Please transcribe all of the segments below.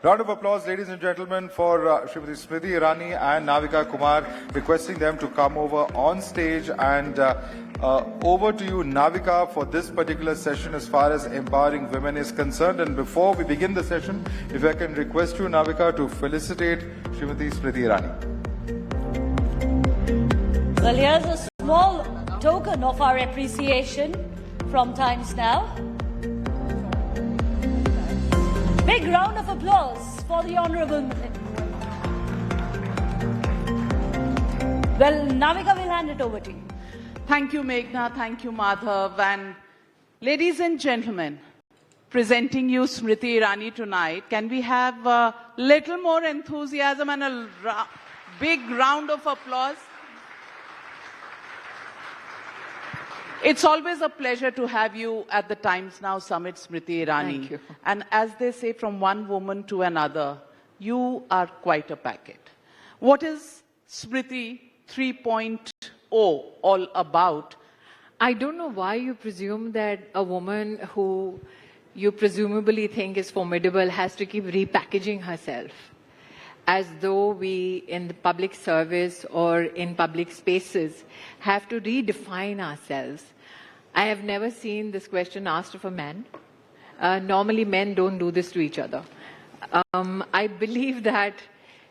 Round of applause, ladies and gentlemen, for Smriti Smriti Irani and Navika Kumar, requesting them to come over on stage. And over to you, Navika, for this particular session as far as empowering women is concerned. And before we begin the session, if I can request you, Navika, to felicitate Smriti Smriti Irani. Well, here's a small token of our appreciation from Times Now. Big round of applause for the Honourable. Well, Navika, will hand it over to you. Thank you, Meghna. Thank you, Madhav. And ladies and gentlemen, presenting you Smriti Irani tonight, can we have a little more enthusiasm and a big round of applause? It's always a pleasure to have you at the Times Now Summit, Smriti Irani. Thank you. And as they say, from one woman to another, you are quite a packet. What is Smriti 3.0 all about? I don't know why you presume that a woman who you presumably think is formidable has to keep repackaging herself, as though we in the public service or in public spaces have to redefine ourselves. I have never seen this question asked of a man. Normally men don't do this to each other. I believe that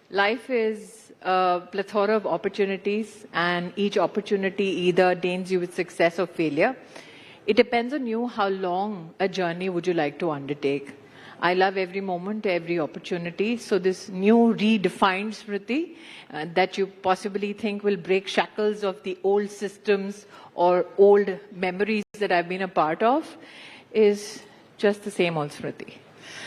life is a plethora of opportunities, and each opportunity either ordains you with success or failure. It depends on you how long a journey would you like to undertake. I love every moment, every opportunity. So this new redefined Smriti that you possibly think will break shackles of the old systems or old memories that I've been a part of is just the same old Smriti.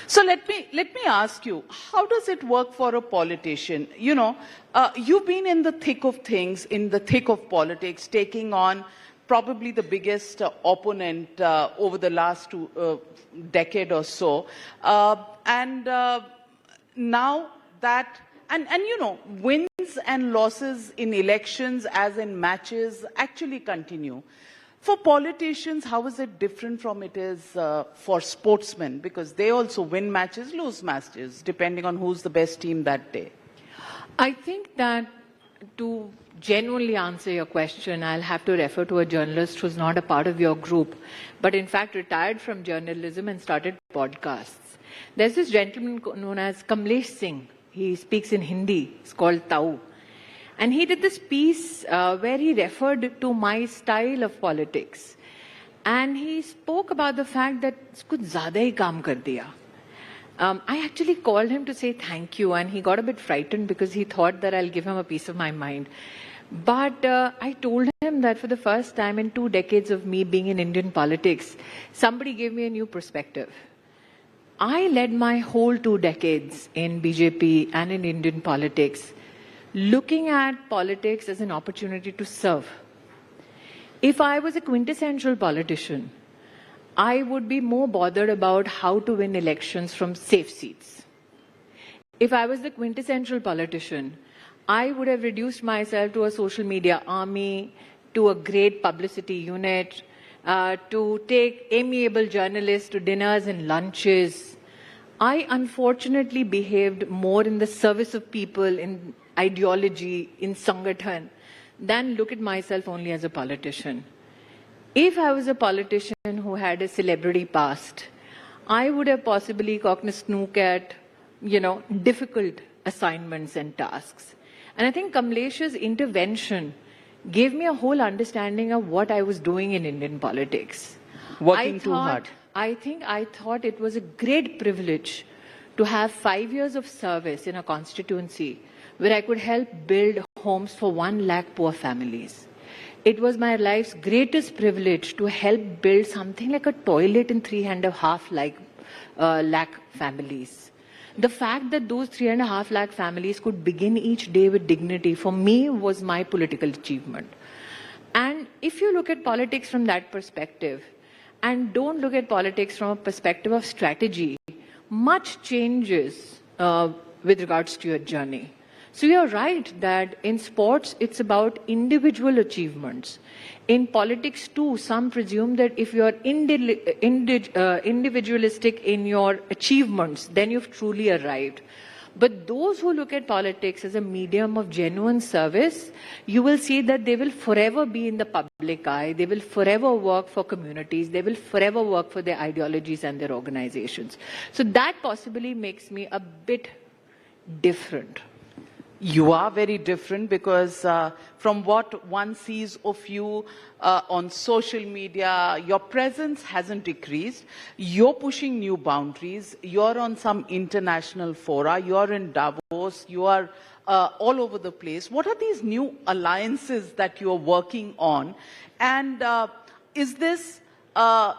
So let me ask you, how does it work for a politician? You know, you've been in the thick of things, in the thick of politics, taking on probably the biggest opponent over the last decade or so. And now that, and you know, wins and losses in elections as in matches actually continue. For politicians, how is it different from it is for sportsmen? Because they also win matches, lose matches, depending on who's the best team that day. I think that to genuinely answer your question, I'll have to refer to a journalist who's not a part of your group, but in fact retired from journalism and started podcasts. There's this gentleman known as Kamlesh Singh. He speaks in Hindi. It's called Tau. And he did this piece where he referred to my style of politics. And he spoke about the fact that kuch zyada hi kaam kar diya. I actually called him to say thank you, and he got a bit frightened because he thought that I'll give him a piece of my mind. But I told him that for the first time in 2 decades of me being in Indian politics, somebody gave me a new perspective. I led my whole 2 decades in BJP and in Indian politics, looking at politics as an opportunity to serve. If I was a quintessential politician, I would be more bothered about how to win elections from safe seats. If I was the quintessential politician, I would have reduced myself to a social media army, to a great publicity unit, to take amiable journalists to dinners and lunches. I unfortunately behaved more in the service of people, in ideology, in Sangathan, than look at myself only as a politician. If I was a politician who had a celebrity past, I would have possibly gotten a snook at, difficult assignments and tasks. And I think Kamlesh's intervention gave me a whole understanding of what I was doing in Indian politics. Working too hard. I thought it was a great privilege to have 5 years of service in a constituency where I could help build homes for 1 lakh poor families. It was my life's greatest privilege to help build something like a toilet in 3.5 lakh families. The fact that those 3.5 lakh families could begin each day with dignity, for me, was my political achievement. And if you look at politics from that perspective, and don't look at politics from a perspective of strategy, much changes with regards to your journey. So you're right that in sports, it's about individual achievements. In politics too, some presume that if you're individualistic in your achievements, then you've truly arrived. But those who look at politics as a medium of genuine service, you will see that they will forever be in the public eye. They will forever work for communities. They will forever work for their ideologies and their organizations. So that possibly makes me a bit different. You are very different because from what one sees of you on social media, your presence hasn't decreased. You're pushing new boundaries. You're on some international fora. You're in Davos. You are all over the place. What are these new alliances that you're working on? And is this a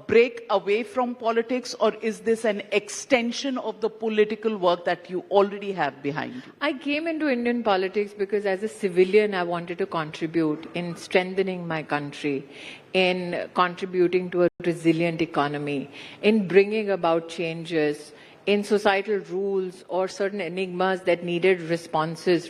break away from politics, or is this an extension of the political work that you already have behind you? I came into Indian politics because as a civilian, I wanted to contribute in strengthening my country, in contributing to a resilient economy, in bringing about changes in societal rules or certain enigmas that needed responses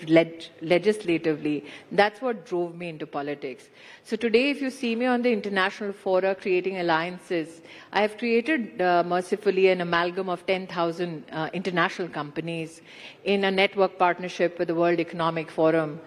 legislatively. That's what drove me into politics. So today, if you see me on the international fora creating alliances, I have created mercifully an amalgam of 10,000 international companies in a network partnership with the World Economic Forum,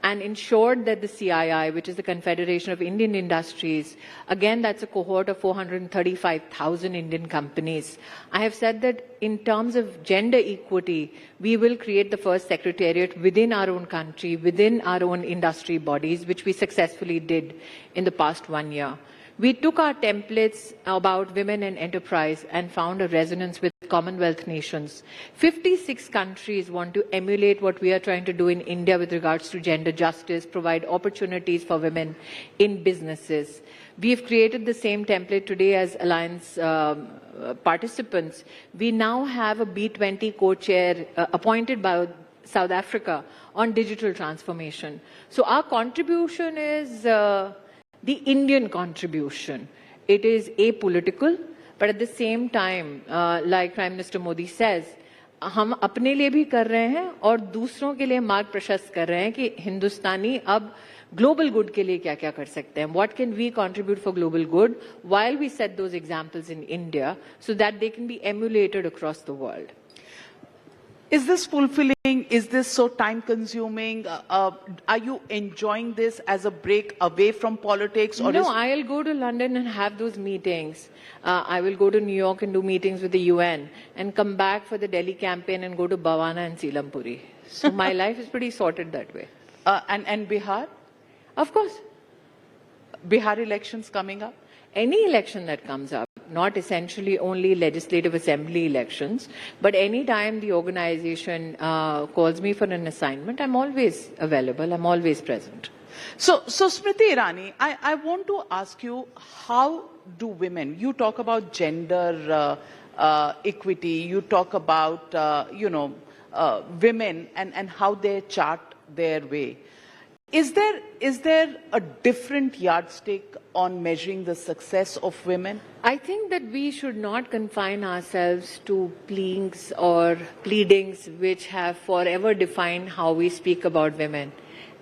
and ensured that the CII, which is the Confederation of Indian Industries, again, that's a cohort of 435,000 Indian companies. I have said that in terms of gender equity, we will create the first secretariat within our own country, within our own industry bodies, which we successfully did in the past 1 year. We took our templates about women and enterprise and found a resonance with Commonwealth nations. 56 countries want to emulate what we are trying to do in India with regards to gender justice, provide opportunities for women in businesses. We have created the same template today as Alliance participants. We now have a B20 co-chair appointed by South Africa on digital transformation. So our contribution is the Indian contribution. It is apolitical, but at the same time, like Prime Minister Modi says, हम अपने लिए भी कर रहे हैं और दूसरों के लिए मार्ग प्रशस्त कर रहे हैं कि हिंदुस्तानी अब global good के लिए क्या-क्या कर सकते हैं. What can we contribute for global good while we set those examples in India so that they can be emulated across the world. Is this fulfilling? Is this so time-consuming? Are you enjoying this as a break away from politics? Or no, I'll go to London and have those meetings. I will go to New York and do meetings with the UN and come back for the Delhi campaign and go to Bhavana and Seelampuri. So my life is pretty sorted that way. And Bihar? Of course. Bihar elections coming up? Any election that comes up, not essentially only legislative assembly elections, but any time the organization calls me for an assignment, I'm always available, I'm always present. So Smriti Irani, I want to ask you, how do women, you talk about gender equity, you talk about, women and how they chart their way. Is there a different yardstick on measuring the success of women? I think that we should not confine ourselves to pleadings or pleadings which have forever defined how we speak about women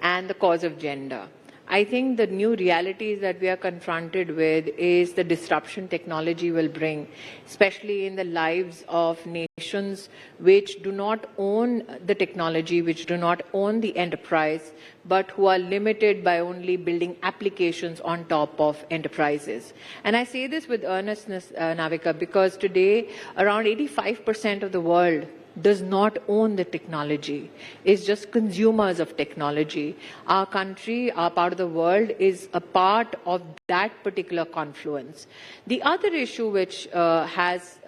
and the cause of gender. I think the new realities that we are confronted with is the disruption technology will bring, especially in the lives of nations which do not own the technology, which do not own the enterprise, but who are limited by only building applications on top of enterprises. And I say this with earnestness, Navika, because today around 85% of the world does not own the technology, is just consumers of technology. Our country, our part of the world, is a part of that particular confluence. The other issue which has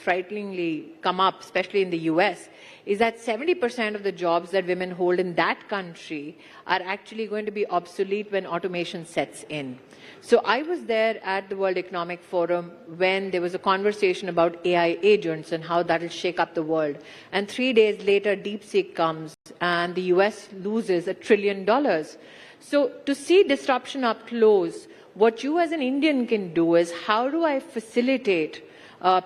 frighteningly come up, especially in the US, is that 70% of the jobs that women hold in that country are actually going to be obsolete when automation sets in. So I was there at the World Economic Forum when there was a conversation about AI agents and how that will shake up the world. And 3 days later, DeepSeek comes and the US loses $1 trillion. So to see disruption up close, what you as an Indian can do is how do I facilitate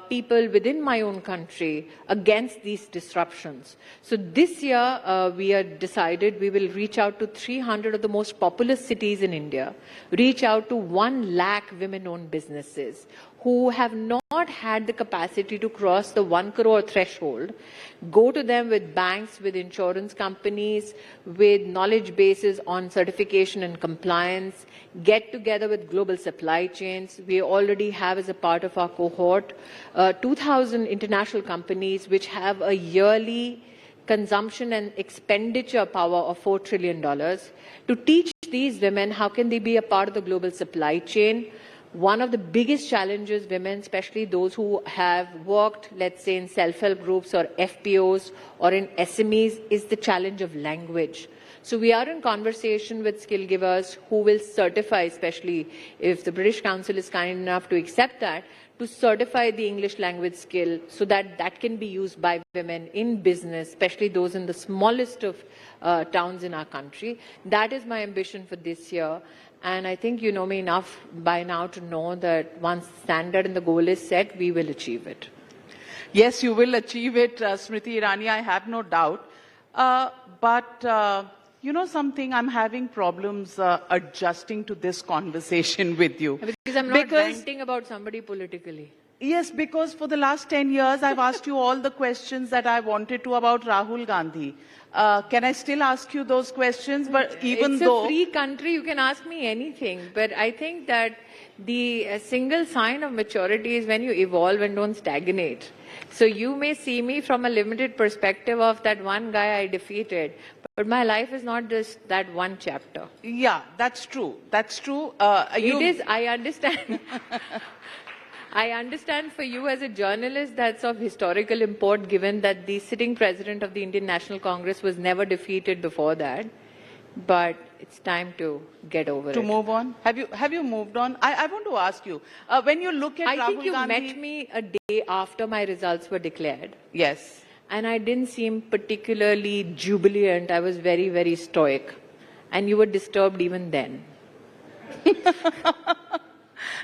people within my own country against these disruptions. So this year, we have decided we will reach out to 300 of the most populous cities in India, reach out to 1 lakh women-owned businesses who have not had the capacity to cross the 1 crore threshold, go to them with banks, with insurance companies, with knowledge bases on certification and compliance, get together with global supply chains. We already have, as a part of our cohort, 2,000 international companies which have a yearly consumption and expenditure power of $4 trillion to teach these women how can they be a part of the global supply chain. One of the biggest challenges women, especially those who have worked, let's say, in self-help groups or FPOs or in SMEs, is the challenge of language. So we are in conversation with skill givers who will certify, especially if the British Council is kind enough to accept that, to certify the English language skill so that that can be used by women in business, especially those in the smallest of towns in our country. That is my ambition for this year. And I think you know me enough by now to know that once the standard and the goal is set, we will achieve it. Yes, you will achieve it, Smriti Irani, I have no doubt. But you know something, I'm having problems adjusting to this conversation with you. Because I'm not ranting about somebody politically. Yes, because for the last 10 years, I've asked you all the questions that I wanted to about Rahul Gandhi. Can I still ask you those questions? But even though it's a free country, you can ask me anything. But I think that the single sign of maturity is when you evolve and don't stagnate. So you may see me from a limited perspective of that one guy I defeated. But my life is not just that one chapter. Yeah, that's true. That's true. It is, I understand. I understand for you as a journalist that's of historical import, given that the sitting president of the Indian National Congress was never defeated before that. But it's time to get over it. To move on? Have you moved on? I want to ask you, when you look at Rahul Gandhi... I think you met me a day after my results were declared. Yes. And I didn't seem particularly jubilant. I was very, very stoic. And you were disturbed even then.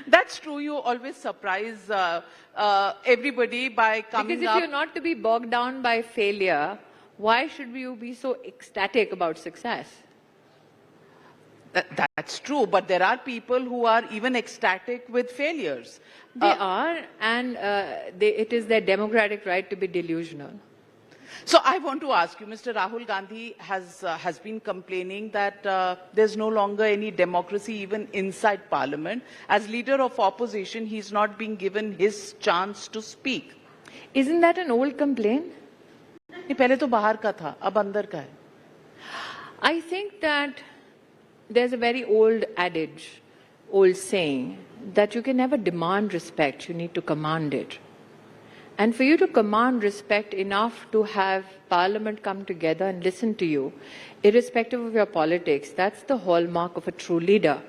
That's true. You always surprise everybody by coming up. Because if you're not to be bogged down by failure, why should you be so ecstatic about success? That's true. But there are people who are even ecstatic with failures. They are, and it is their democratic right to be delusional. So I want to ask you, Mr. Rahul Gandhi has been complaining that there's no longer any democracy even inside Parliament. As leader of opposition, he's not being given his chance to speak. Isn't that an old complaint? ये पहले तो बाहर का था, अब अंदर का है. I think that there's a very old adage, old saying, that you can never demand respect, you need to command it. And for you to command respect enough to have Parliament come together and listen to you, irrespective of your politics, that's the hallmark of a true leader.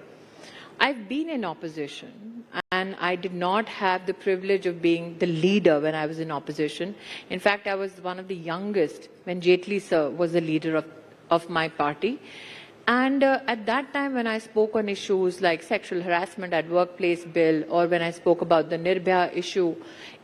I've been in opposition, and I did not have the privilege of being the leader when I was in opposition. In fact, I was one of the youngest when Jaitley sir was the leader of my party. And at that time, when I spoke on issues like sexual harassment at workplace bill, or when I spoke about the Nirbhaya issue,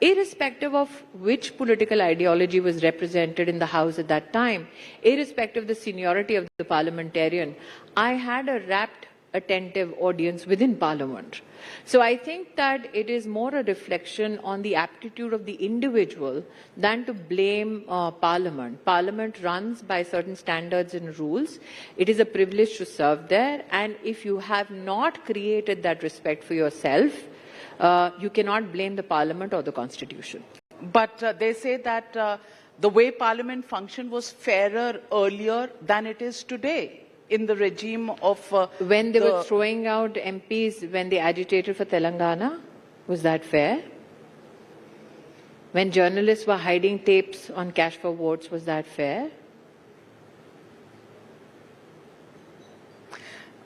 irrespective of which political ideology was represented in the House at that time, irrespective of the seniority of the parliamentarian, I had a rapt, attentive audience within Parliament. So I think that it is more a reflection on the aptitude of the individual than to blame Parliament. Parliament runs by certain standards and rules. It is a privilege to serve there, and if you have not created that respect for yourself, you cannot blame the Parliament or the Constitution. But they say that the way Parliament functioned was fairer earlier than it is today. In the regime of... when they were throwing out MPs when they agitated for Telangana, was that fair? When journalists were hiding tapes on cash for votes, was that fair?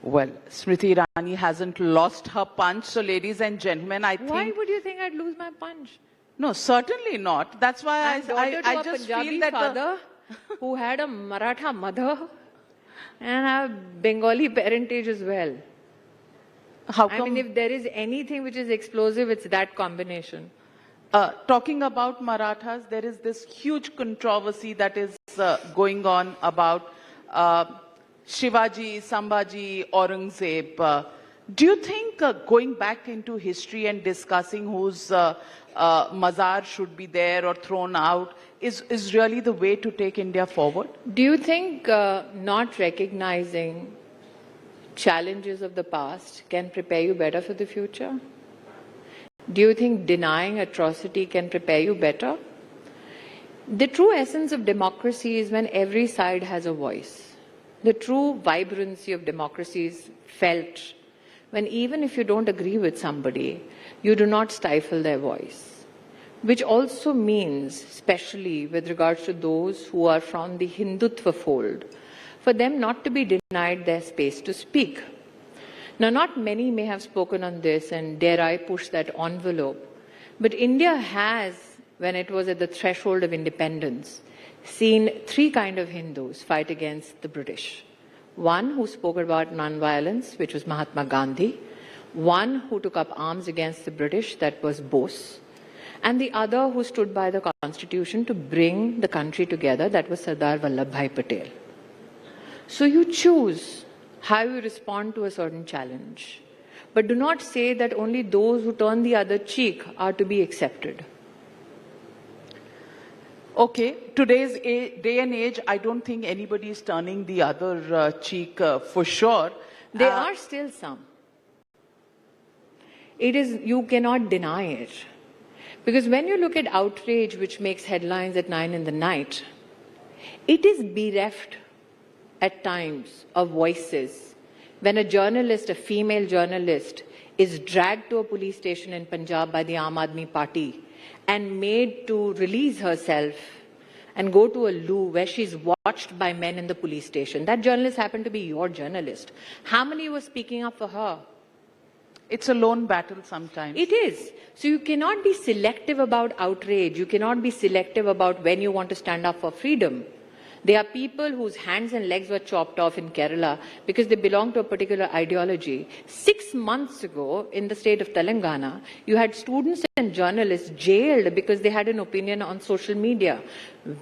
Well, Smriti Irani hasn't lost her punch. So, ladies and gentlemen, I think... Why would you think I'd lose my punch? No, certainly not. That's why I just feel that... father who had a Maratha mother and a Bengali parentage as well. How come? I mean, if there is anything which is explosive, it's that combination. Talking about Marathas, there is this huge controversy that is going on about Shivaji, Sambhaji, Aurangzeb. Do you think going back into history and discussing whose mazar should be there or thrown out is really the way to take India forward? Do you think not recognizing challenges of the past can prepare you better for the future? Do you think denying atrocity can prepare you better? The true essence of democracy is when every side has a voice. The true vibrancy of democracy is felt when even if you don't agree with somebody, you do not stifle their voice. Which also means, especially with regards to those who are from the Hindutva fold, for them not to be denied their space to speak. Now, not many may have spoken on this, and dare I push that envelope, but India has, when it was at the threshold of independence, seen three kinds of Hindus fight against the British. One who spoke about non-violence, which was Mahatma Gandhi. One who took up arms against the British, that was Bose. And the other who stood by the Constitution to bring the country together, that was Sardar Vallabhbhai Patel. So you choose how you respond to a certain challenge. But do not say that only those who turn the other cheek are to be accepted. Okay, today's day and age, I don't think anybody is turning the other cheek for sure. There are still some. You cannot deny it. Because when you look at outrage, which makes headlines at 9 in the night, it is bereft at times of voices. When a journalist, a female journalist, is dragged to a police station in Punjab by the Aam Aadmi Party and made to release herself and go to a loo where she's watched by men in the police station. That journalist happened to be your journalist. How many were speaking up for her? It's a lone battle sometimes. It is. So you cannot be selective about outrage. You cannot be selective about when you want to stand up for freedom. There are people whose hands and legs were chopped off in Kerala because they belong to a particular ideology. 6 months ago, in the state of Telangana, you had students and journalists jailed because they had an opinion on social media.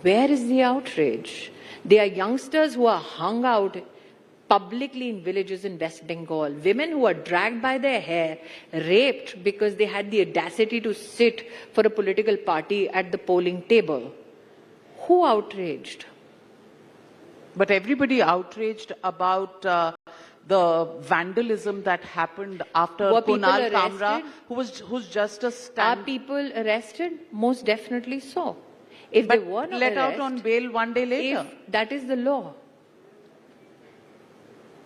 Where is the outrage? There are youngsters who are hung out publicly in villages in West Bengal. Women who are dragged by their hair, raped because they had the audacity to sit for a political party at the polling table. Who outraged? But everybody outraged about the vandalism that happened after Were people Kunal Kamra, arrested? who's just a Are stand. people arrested? Most definitely so. If they were not let out arrested, on bail one day later. if that is the law.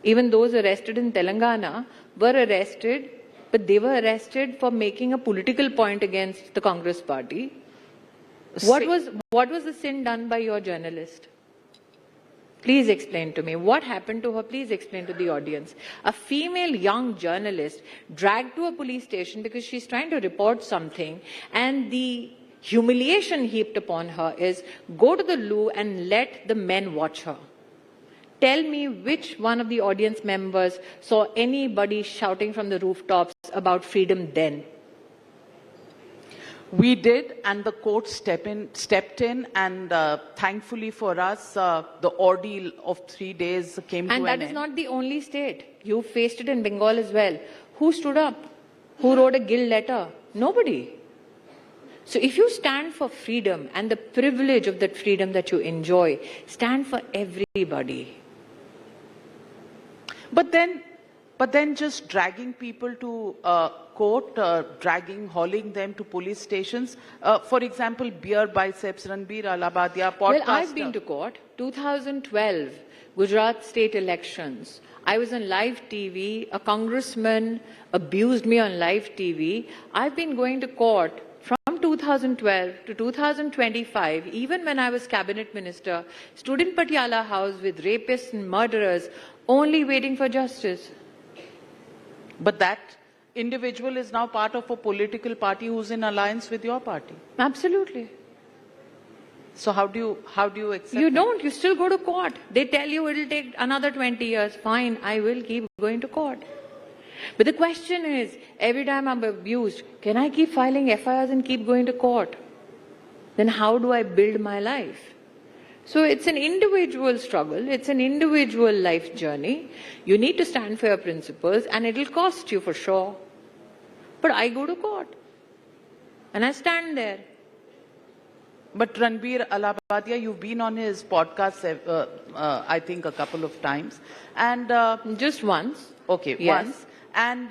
Even those arrested in Telangana were arrested, but they were arrested for making a political point against the Congress party. What was the sin done by your journalist? Please explain to me. What happened to her? Please explain to the audience. A female young journalist dragged to a police station because she's trying to report something, and the humiliation heaped upon her is go to the loo and let the men watch her. Tell me which one of the audience members saw anybody shouting from the rooftops about freedom then. We did, and the court stepped in, and thankfully for us, the ordeal of 3 days came to an end. And that is not the only state. You faced it in Bengal as well. Who stood up? Who wrote a guilt letter? Nobody. So if you stand for freedom and the privilege of that freedom that you enjoy, stand for everybody. But then just dragging people to court, hauling them to police stations. For example, Beer Biceps, Ranbir Alabadia, podcaster. Well, I've been to court. 2012, Gujarat state elections. I was on live TV. A congressman abused me on live TV. I've been going to court from 2012 to 2025, even when I was cabinet minister, stood in Patiala House with rapists and murderers, only waiting for justice. But that individual is now part of a political party who's in alliance with your party. Absolutely. So how do you accept You that? don't. You still go to court. They tell you it'll take another 20 years. Fine, I will keep going to court. But the question is, every time I'm abused, can I keep filing FIRs and keep going to court? Then how do I build my life? So it's an individual struggle. It's an individual life journey. You need to stand for your principles, and it'll cost you for sure. But I go to court and I stand there. But Ranbir Allahabadiya, you've been on his podcast, I think, a couple of times. And Just once. okay, Yes. once. And,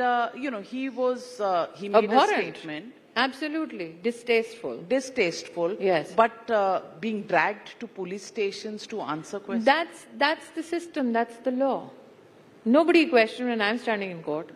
he made a Abhorrent. statement. Absolutely. Distasteful. Distasteful. Yes. But being dragged to police stations to answer questions. That's the system. That's the law. Nobody questioned when I'm standing in court.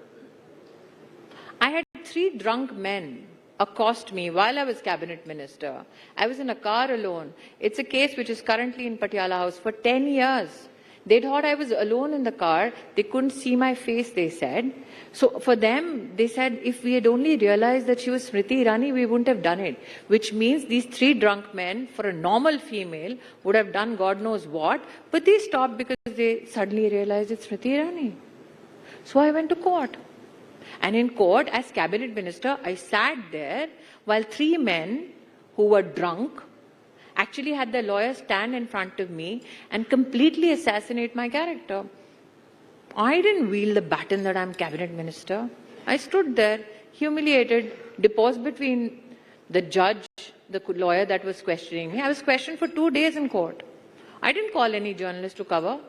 I had 3 drunk men accost me while I was cabinet minister. I was in a car alone. It's a case which is currently in Patiala House for 10 years. They thought I was alone in the car. They couldn't see my face, they said. So for them, they said, if we had only realized that she was Smriti Irani, we wouldn't have done it. Which means these 3 drunk men, for a normal female, would have done God knows what. But they stopped because they suddenly realized it's Smriti Irani. So I went to court. And in court, as cabinet minister, I sat there while 3 men who were drunk actually had their lawyers stand in front of me and completely assassinate my character. I didn't wield the baton that I'm cabinet minister. I stood there, humiliated, deposed between the judge, the lawyer that was questioning me. I was questioned for 2 days in court. I didn't call any journalist to cover.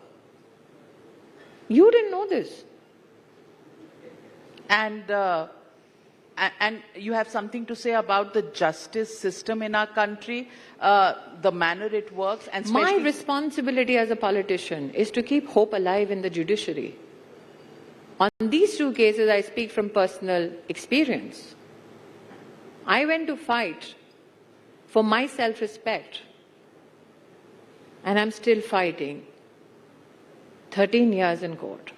You didn't know this. And you have something to say about the justice system in our country, the manner it works, and My especially responsibility as a politician is to keep hope alive in the judiciary. On these 2 cases, I speak from personal experience. I went to fight for my self-respect, and I'm still fighting. 13 years in court.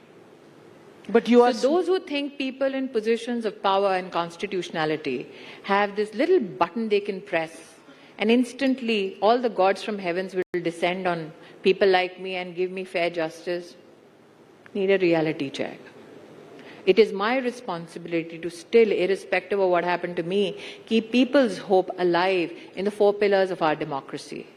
But you are So those who think people in positions of power and constitutionality have this little button they can press, and instantly all the gods from heavens will descend on people like me and give me fair justice, need a reality check. It is my responsibility to still, irrespective of what happened to me, keep people's hope alive in the 4 pillars of our democracy.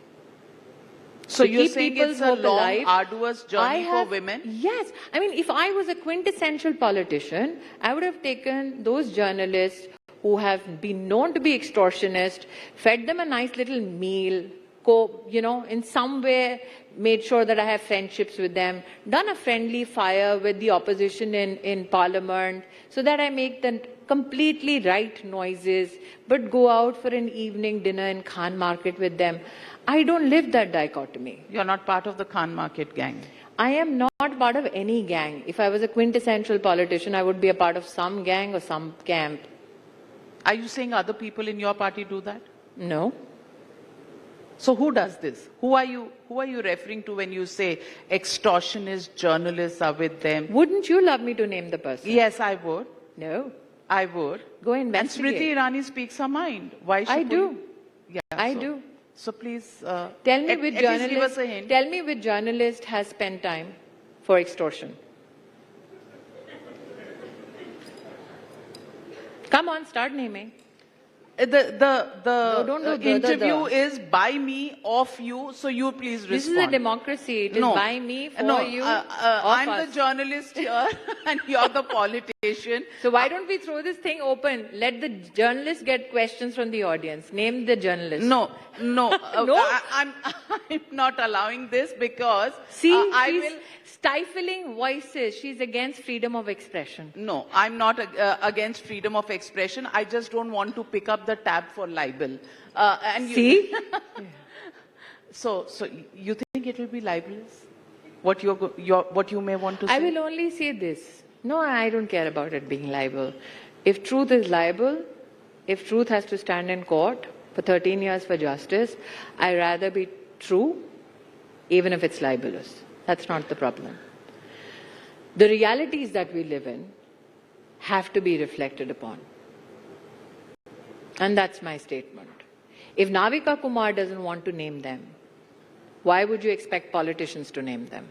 So To you're keep saying people's it's a hope long, alive, arduous journey for women? Yes. I mean, if I was a quintessential politician, I would have taken those journalists who have been known to be extortionists, fed them a nice little meal, in some way made sure that I have friendships with them, done a friendly fire with the opposition in Parliament so that I make the completely right noises, but go out for an evening dinner in Khan Market with them. I don't live that dichotomy. You're not part of the Khan Market gang. I am not part of any gang. If I was a quintessential politician, I would be a part of some gang or some camp. Are you saying other people in your party do that? No. So who does this? Who are you referring to when you say extortionist journalists are with them? Wouldn't you love me to name the person? Yes, I would. No. I would. Go And investigate. Smriti Irani speaks her mind. Why should I do. Yeah, I so- do. So please Tell me at which least give us journalist. a hint. Tell me which journalist has spent time for extortion. Come on, start naming. The don't do the interview is by me, of you, so you please respond. This is a democracy. It is No. by me, for No, you, I'm of the us. journalist here and you're the politician. So why don't we throw this thing open? Let the journalists get questions from the audience. Name the journalist. No. No? I'm not allowing this because See, I she's will. stifling voices. She's against freedom of expression. No, I'm not against freedom of expression. I just don't want to pick up the tab for libel. And you, See? So you think it will be libelous? What you may want to say? I will only say this. No, I don't care about it being libel. If truth is libel, if truth has to stand in court for 13 years for justice, I'd rather be true, even if it's libelous. That's not the problem. The realities that we live in have to be reflected upon. And that's my statement. If Navika Kumar doesn't want to name them, why would you expect politicians to name them?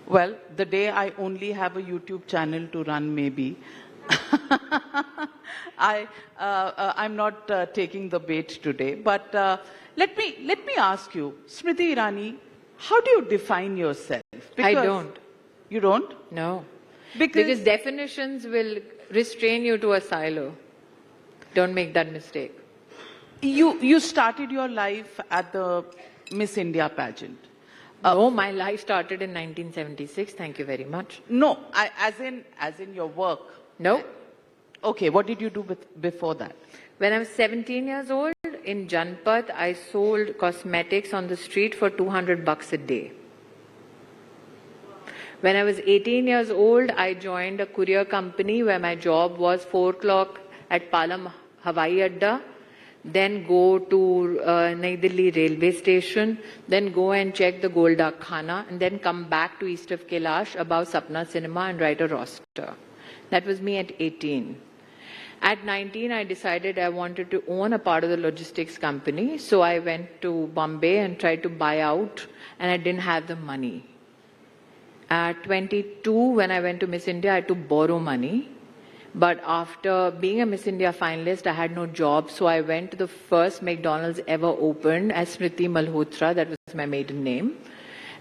Well, the day I only have a YouTube channel to run, maybe. I'm not taking the bait today, but let me ask you, Smriti Irani, how do you define yourself? I don't. You don't? No. Because definitions will restrain you to a silo. Don't make that mistake. you started your life at the Miss India pageant. No, my life started in 1976. Thank you very much. No, as in your work. No. Okay, what did you do before that? When I was 17 years old, in Janpat, I sold cosmetics on the street for $200 a day. When I was 18 years old, I joined a courier company where my job was 4 o'clock at Palam Hawaii Adda, then go to Nai Delhi railway station, then go and check the Golda Khana, and then come back to east of Kailash above Sapna Cinema and write a roster. That was me at 18. At 19, I decided I wanted to own a part of the logistics company, so I went to Bombay and tried to buy out, and I didn't have the money. At 22, when I went to Miss India, I had to borrow money. But after being a Miss India finalist, I had no job, so I went to the first McDonald's ever opened as Smriti Malhotra, that was my maiden name.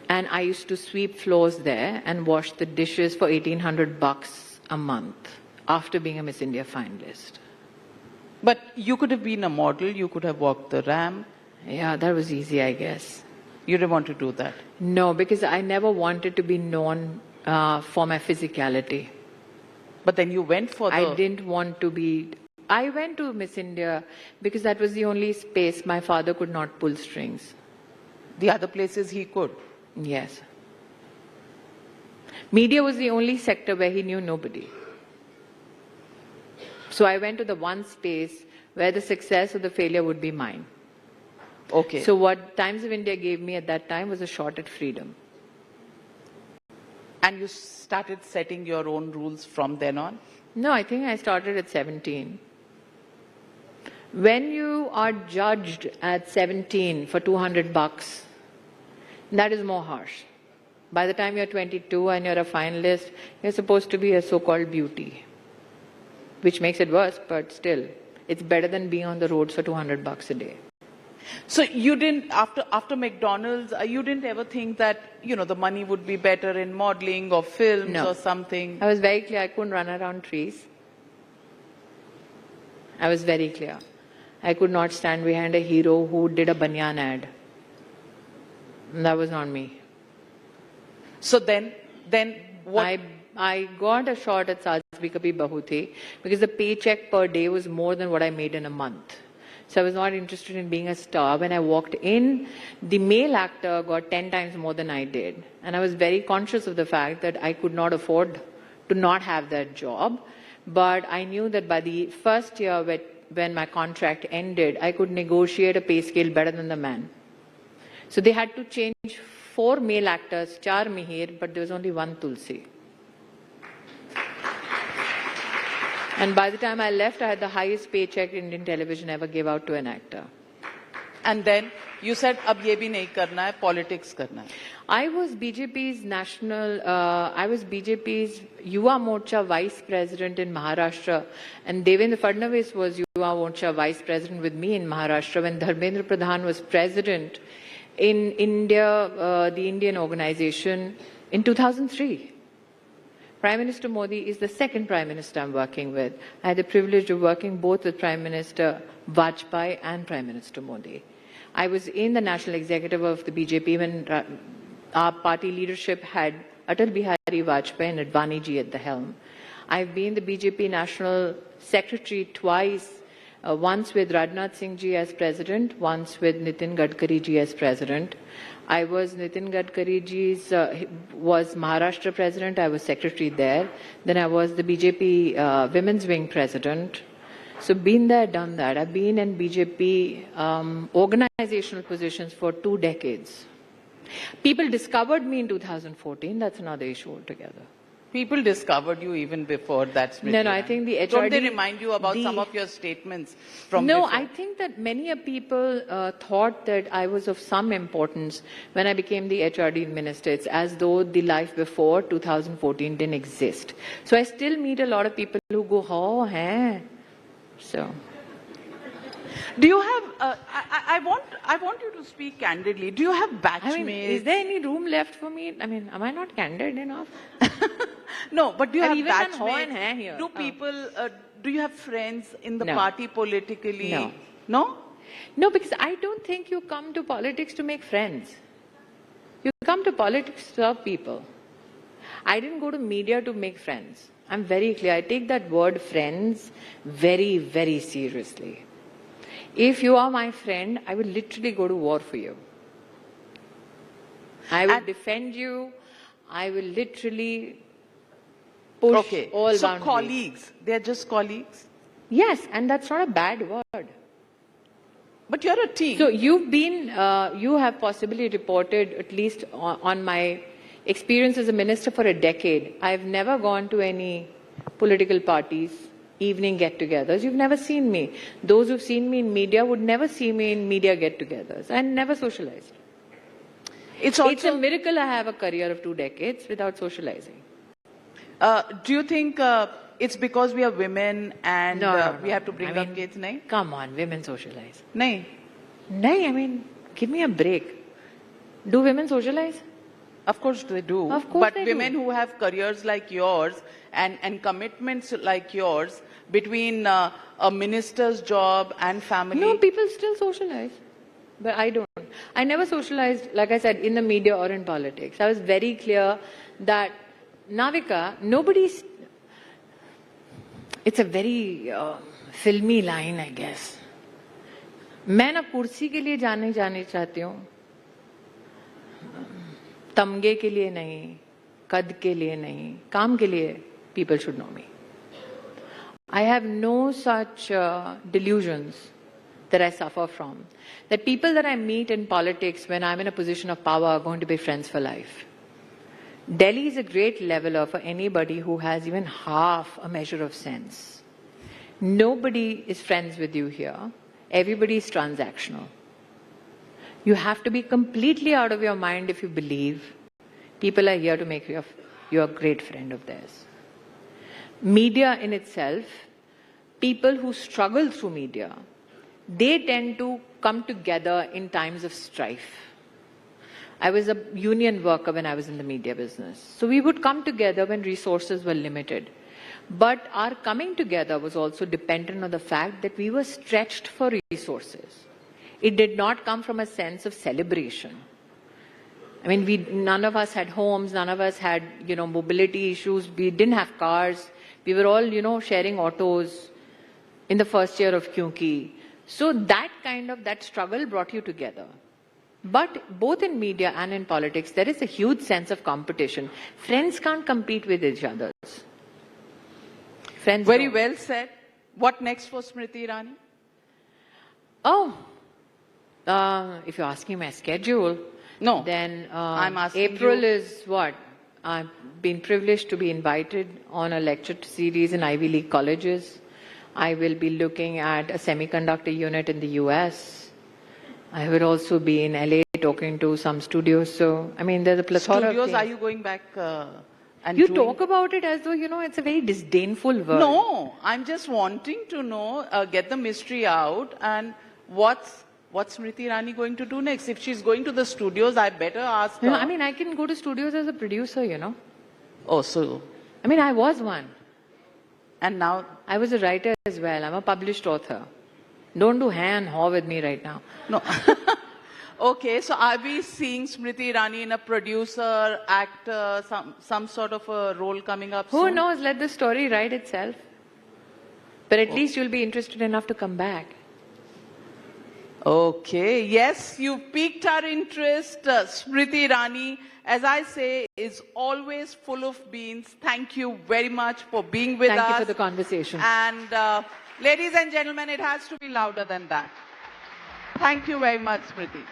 And I used to sweep floors there and wash the dishes for $1,800 a month after being a Miss India finalist. But you could have been a model, you could have walked the ramp. Yeah, that was easy, I guess. You didn't want to do that? No, because I never wanted to be known for my physicality. But then you went for the... I didn't want to be... I went to Miss India because that was the only space my father could not pull strings. The other places he could? Yes. Media was the only sector where he knew nobody. So I went to the one space where the success or the failure would be mine. Okay. So what Times of India gave me at that time was a shot at freedom. And you started setting your own rules from then on? No, I think I started at 17. When you are judged at 17 for $200, that is more harsh. By the time you're 22 and you're a finalist, you're supposed to be a so-called beauty, which makes it worse, but still, it's better than being on the roads for $200 a day. So you didn't, after McDonald's, you didn't ever think that, the money would be better in modeling or films No. or something? I was very clear I couldn't run around trees. I was very clear. I could not stand behind a hero who did a banyan ad. That was not me. So then what? I got a shot at Saas Bhi Kabhi Bahu Thi because the paycheck per day was more than what I made in a month. So I was not interested in being a star. When I walked in, the male actor got 10 times more than I did. And I was very conscious of the fact that I could not afford to not have that job. But I knew that by the first year when my contract ended, I could negotiate a pay scale better than the man. So they had to change 4 male actors, 4 Mihir, but there was only 1 Tulsi. And by the time I left, I had the highest paycheck Indian television ever gave out to an actor. And then you said, ab ye bhi nahi karna hai, politics karna hai. I was BJP's Yuva Morcha vice president in Maharashtra, and Devendra Fadnavis was Yuva Morcha vice president with me in Maharashtra when Dharmendra Pradhan was president in India, the Indian organization, in 2003. Prime Minister Modi is the second Prime Minister I'm working with. I had the privilege of working both with Prime Minister Vajpayee and Prime Minister Modi. I was in the National Executive of the BJP when our party leadership had Atal Bihari Vajpayee and Advani ji at the helm. I've been the BJP National Secretary twice, once with Rajnath Singh ji as President, once with Nitin Gadkari ji as President. I was Nitin Gadkari ji's, was Maharashtra President, I was Secretary there. Then I was the BJP Women's Wing President. So been there, done that. I've been in BJP organizational positions for 2 decades. People discovered me in 2014, that's another issue altogether. People discovered you even before that, Smriti. No, I Irani. think the HRD... Don't they remind you about some of your statements from No, before? I think that many people thought that I was of some importance when I became the HRD minister. It's as though the life before 2014 didn't exist. So I still meet a lot of people who go, oh, hey. So... Do you have, I want you to speak candidly. Do you have batchmates? I mean, is there any room left for me? I mean, am I not candid enough? No, but do you I've have even done batchmates? ho and hair here. Do people, do you have friends in the No. party politically? No. No? No, because I don't think you come to politics to make friends. You come to politics to serve people. I didn't go to media to make friends. I'm very clear. I take that word friends very, very seriously. If you are my friend, I will literally go to war for you. I will defend you. I will literally push all boundaries. So colleagues, they're just colleagues? Yes, and that's not a bad word. But you're a team. So you've been, you have possibly reported at least on my experience as a minister for a decade. I've never gone to any political parties, evening get-togethers. You've never seen me. Those who've seen me in media would never see me in media get-togethers. I never socialized. It's a miracle I have a career of 2 decades without socializing. Do you think it's because we are women and we have to bring up kids? Nahin? Come on, women socialize. Nahin. Nahin, I mean, give me a break. Do women socialize? Of course they do. Of course but they women do. who have careers like yours and commitments like yours between a minister's job and family. No, people still socialize. But I don't. I never socialized, like I said, in the media or in politics. I was very clear that, Navika, nobody's... It's a very filmy line, I guess. मैं ना कुर्सी के लिए जाने चाहती हूँ, तमगे के लिए नहीं, कद के लिए नहीं, काम के लिए people should know me. I have no such delusions that I suffer from. That people that I meet in politics when I'm in a position of power are going to be friends for life. Delhi is a great leveler for anybody who has even half a measure of sense. Nobody is friends with you here. Everybody is transactional. You have to be completely out of your mind if you believe people are here to make you a great friend of theirs. Media in itself, people who struggle through media, they tend to come together in times of strife. I was a union worker when I was in the media business. So we would come together when resources were limited. But our coming together was also dependent on the fact that we were stretched for resources. It did not come from a sense of celebration. I mean, none of us had homes, none of us had, mobility issues. We didn't have cars. We were all, sharing autos in the first year of Kyunki. So that struggle brought you together. But both in media and in politics, there is a huge sense of competition. Friends can't compete with each other. Friends Very don't. well said. What next for Smriti Irani? Oh, if you're asking my schedule, No, then I'm asking April you. is what? I've been privileged to be invited on a lecture series in Ivy League colleges. I will be looking at a semiconductor unit in the US. I will also be in LA talking to some studios. So, I mean, there's a plethora Studios, of things. are you going back and You doing... talk about it as though, it's a very disdainful word. No, I'm just wanting to know, get the mystery out and what's Smriti Irani going to do next? If she's going to the studios, I better ask her. No, I mean, I can go to studios as a producer, Oh, so... I mean, I was one. And now... I was a writer as well. I'm a published author. Don't do and haw with me right now. No. Okay, so are we seeing Smriti Irani in a producer, actor, some sort of a role coming up Who soon? knows? Let the story write itself. But at least you'll be interested enough to come back. Okay, yes, you piqued our interest. Smriti Irani, as I say, is always full of beans. Thank you very much for being with us. Thank you for the conversation. And ladies and gentlemen, it has to be louder than that. Thank you very much, Smriti.